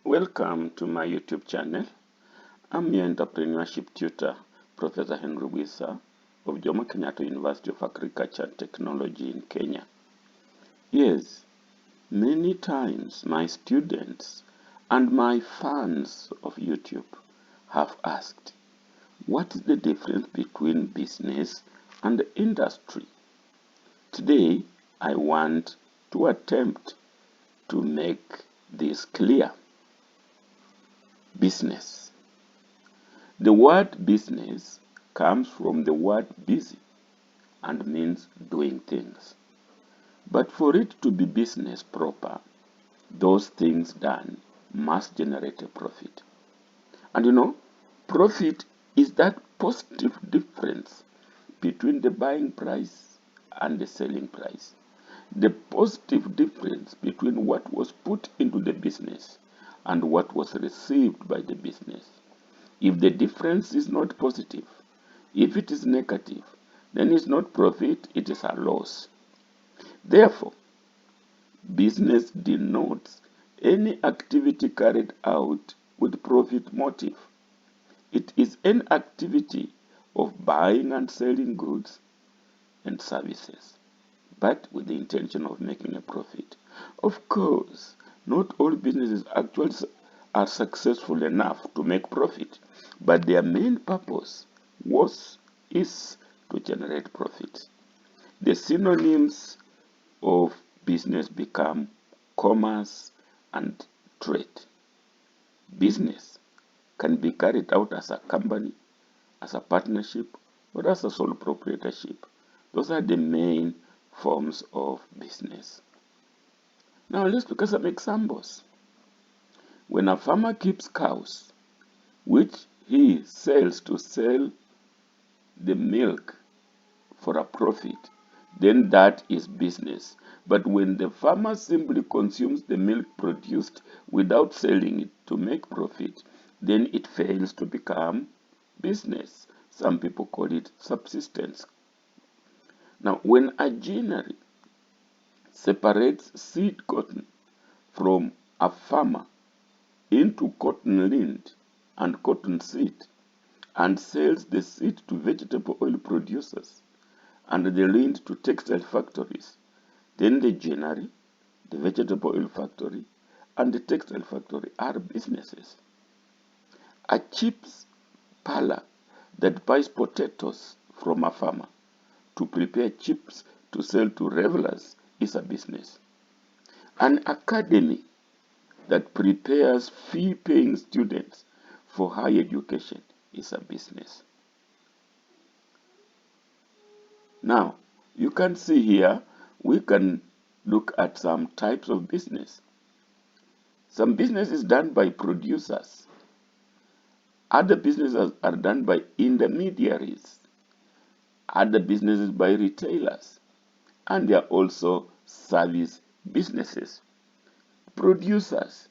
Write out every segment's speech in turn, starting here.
Welcome to my YouTube channel. I'm your entrepreneurship tutor, Professor Bwisa of Jomo Kenyatta University of Agriculture and Technology in Kenya. Yes, many times my students and my fans of YouTube have asked, what is the difference between business and industry? Today, I want to attempt to make this clear. Business. The word business comes from the word busy and means doing things. But for it to be business proper, those things done must generate a profit. And profit is that positive difference between the buying price and the selling price. The positive difference between what was put into the business and what was received by the business. If the difference is not positive, if it is negative, then it's not profit, it is a loss. Therefore, business denotes any activity carried out with profit motive. It is an activity of buying and selling goods and services, but with the intention of making a profit. Of course, not all businesses actually are successful enough to make profit, but their main purpose is to generate profits. The synonyms of business become commerce and trade. Business can be carried out as a company, as a partnership, or as a sole proprietorship. Those are the main forms of business. Now let's look at some examples. When a farmer keeps cows, which he sells to sell the milk for a profit, then that is business. But when the farmer simply consumes the milk produced without selling it to make profit, then it fails to become business. Some people call it subsistence. Now, when a ginnery separates seed cotton from a farmer into cotton lint and cotton seed and sells the seed to vegetable oil producers and the lint to textile factories, then the ginnery, the vegetable oil factory, and the textile factory are businesses. A chips parlor that buys potatoes from a farmer to prepare chips to sell to revelers is a business. An academy that prepares fee-paying students for higher education is a business. Now, you can see here, we can look at some types of business. Some business is done by producers. Other businesses are done by intermediaries. Other businesses by retailers. And there are also service businesses. Producers,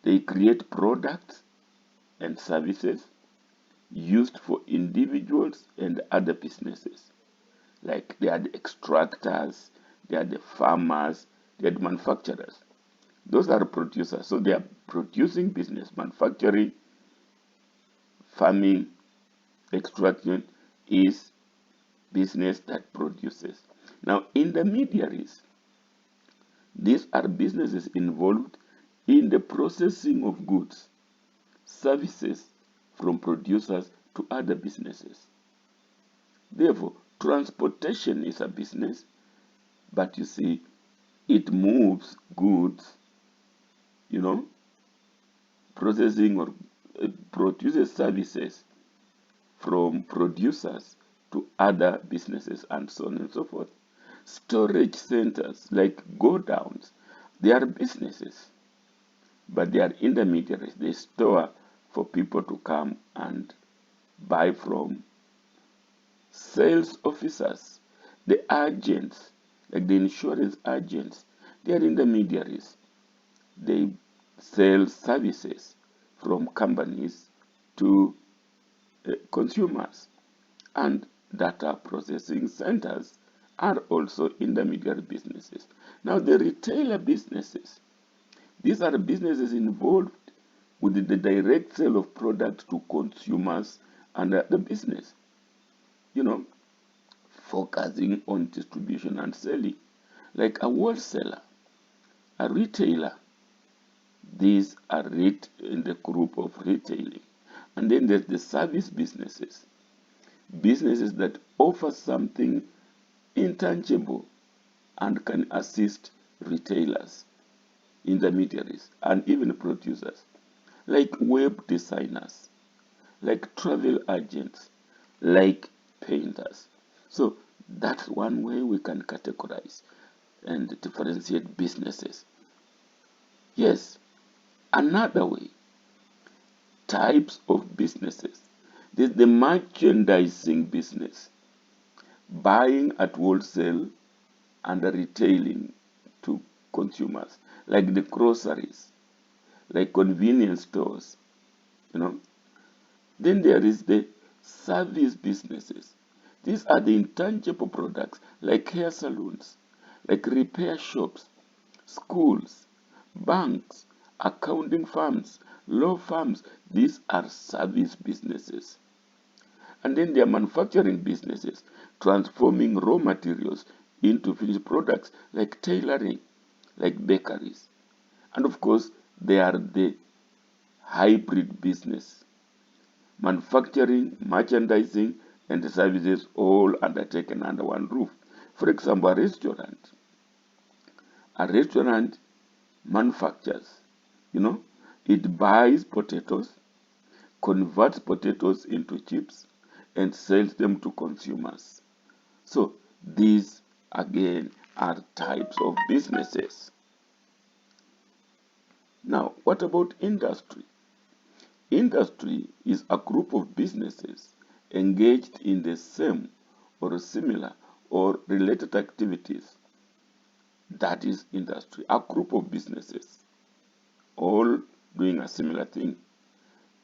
they create products and services used for individuals and other businesses. Like they are the extractors, they are the farmers, they are the manufacturers. Those are producers. So they are producing business, manufacturing, farming, extraction is business that produces. Now, intermediaries, these are businesses involved in the processing of goods, services from producers to other businesses. Therefore, transportation is a business, but you see, it moves goods, processing or produces services from producers to other businesses and so on and so forth. Storage centers like go downs, they are businesses, but they are intermediaries. They store for people to come and buy from. Sales officers, the agents, like the insurance agents, they are intermediaries. They sell services from companies to consumers. And data processing centers are also intermediary businesses. Now, the retailer businesses, These are businesses involved with the direct sale of products to consumers and the business, you know, focusing on distribution and selling, like a wholesaler, a retailer. These are in the group of retailing. And then there's the service businesses, businesses that offer something intangible and can assist retailers, intermediaries, and even producers, like web designers, like travel agents, like painters. So that's one way we can categorize and differentiate businesses. Yes, another way, types of businesses. There's the merchandising business, buying at wholesale and retailing to consumers, like the groceries, like convenience stores, you know. Then there is the service businesses. These are the intangible products like hair salons, like repair shops, schools, banks, accounting firms, law firms. These are service businesses. And then there are manufacturing businesses, transforming raw materials into finished products like tailoring, like bakeries. And of course, there are the hybrid business, manufacturing, merchandising, and the services all undertaken under one roof. For example, a restaurant. A restaurant manufactures, you know, it buys potatoes, converts potatoes into chips, and sells them to consumers. So these again are types of businesses. Now, what about industry? Industry is a group of businesses engaged in the same or similar or related activities. That is industry, a group of businesses all doing a similar thing.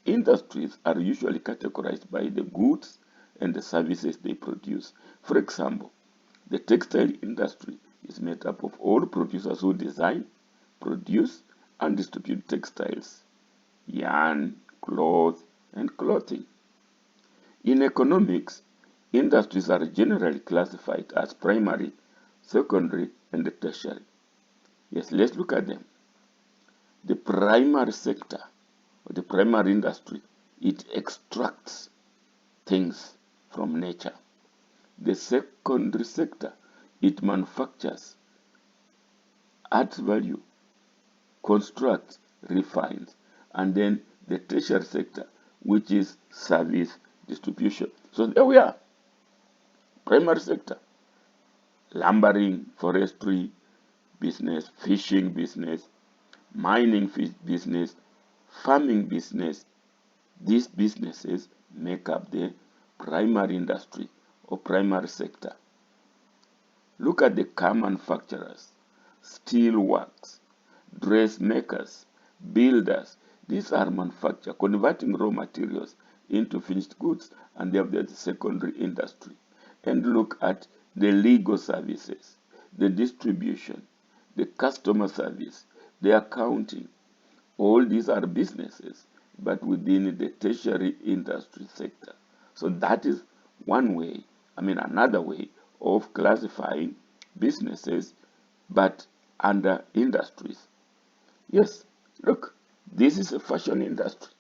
Industries are usually categorized by the goods and the services they produce. For example, the textile industry is made up of all producers who design, produce, and distribute textiles, yarn, cloth, and clothing. In economics, industries are generally classified as primary, secondary, and tertiary. Yes, let's look at them. The primary sector, or the primary industry, it extracts things from nature. The secondary sector, it manufactures, adds value, constructs, refines. And then the tertiary sector, which is service distribution. So there we are. Primary sector, lumbering, forestry business, fishing business, mining business, farming business. These businesses make up the primary industry or primary sector. Look at the car manufacturers, steel works, dressmakers, builders. These are manufacturers converting raw materials into finished goods, and they have the secondary industry. And look at the legal services, the distribution, the customer service, the accounting. All these are businesses, but within the tertiary industry sector. So that is one way, another way of classifying businesses, but under industries. Yes, look, this is a fashion industry.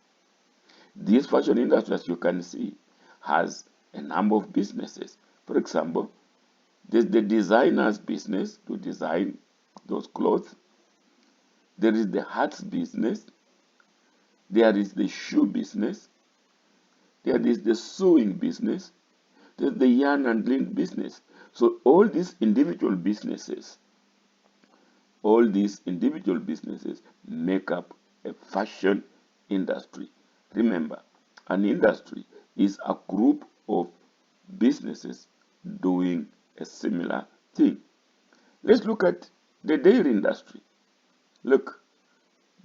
This fashion industry, as you can see, has a number of businesses. For example, there's the designer's business to design those clothes. There is the hats business. There is the shoe business. There is the sewing business. There's the yarn and lint business. So all these individual businesses make up a fashion industry. Remember, an industry is a group of businesses doing a similar thing. Let's look at the dairy industry. Look,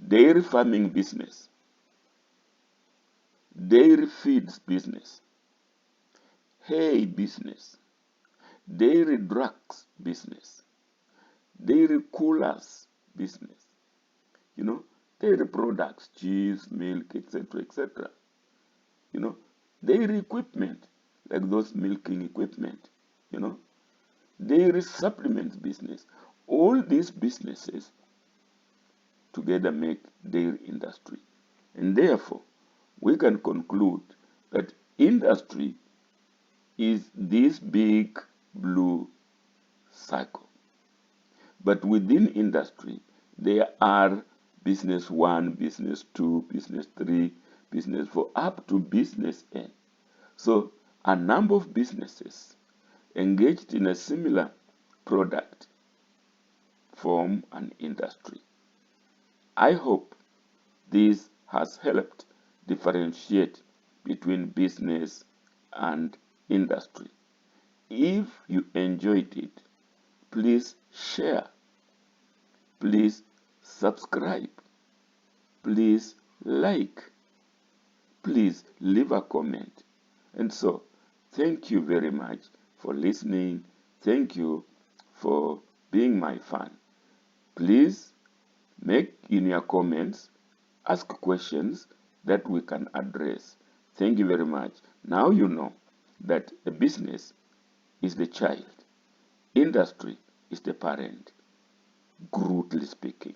dairy farming business, dairy feeds business, hay business, dairy drugs business, dairy coolers business, You know, dairy products, cheese, milk, etc., etc. You know, dairy equipment, like those milking equipment. You know, dairy supplements business. All these businesses together make dairy industry. And therefore, we can conclude that industry is this big blue cycle. But within industry, there are business one, business two, business three, business four, up to business N. So a number of businesses engaged in a similar product form an industry. I hope this has helped differentiate between business and industry. If you enjoyed it, please share, please subscribe, please like, please leave a comment. And so, thank you very much for listening. Thank you for being my fan. Please make in your comments, ask questions that we can address. Thank you very much. Now you know that a business is the child, industry is the parent, crudely speaking.